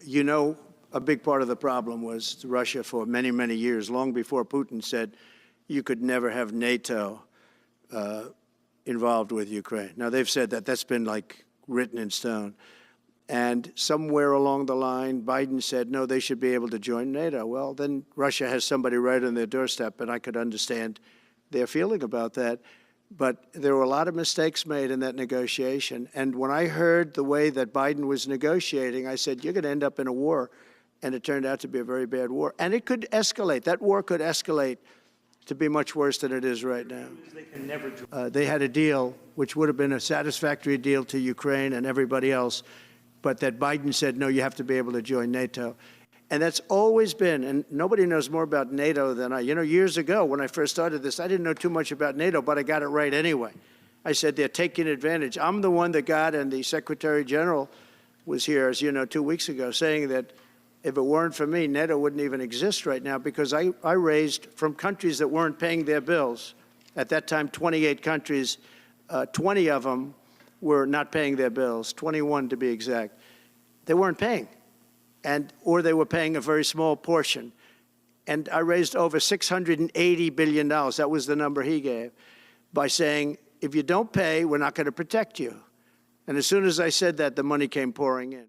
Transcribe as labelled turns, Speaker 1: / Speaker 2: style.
Speaker 1: You know, a big part of the problem was Russia for many, many years, long before Putin said you could never have NATO involved with Ukraine. Now, they've said that. That's been, like, written in stone. And somewhere along the line, Biden said, no, they should be able to join NATO. Well, then Russia has somebody right on their doorstep, and I could understand their feeling about that. But there were a lot of mistakes made in that negotiation. And when I heard the way that Biden was negotiating, I said, you're going to end up in a war. And it turned out to be a very bad war. And it could escalate. That war could escalate to be much worse than it is right now. They had a deal which would have been a satisfactory deal to Ukraine and everybody else, but that Biden said, no, you have to be able to join NATO. And that's always been, and nobody knows more about NATO than I. You know, years ago when I first started this, I didn't know too much about NATO, but I got it right anyway. I said they're taking advantage. I'm the one that got, and the Secretary General was here, as you know, 2 weeks ago, saying that if it weren't for me, NATO wouldn't even exist right now, because I raised from countries that weren't paying their bills. At that time, 28 countries, 20 of them were not paying their bills, 21 to be exact. They weren't paying, or they were paying a very small portion. And I raised over $680 billion, that was the number he gave, by saying, if you don't pay, we're not going to protect you. And as soon as I said that, the money came pouring in.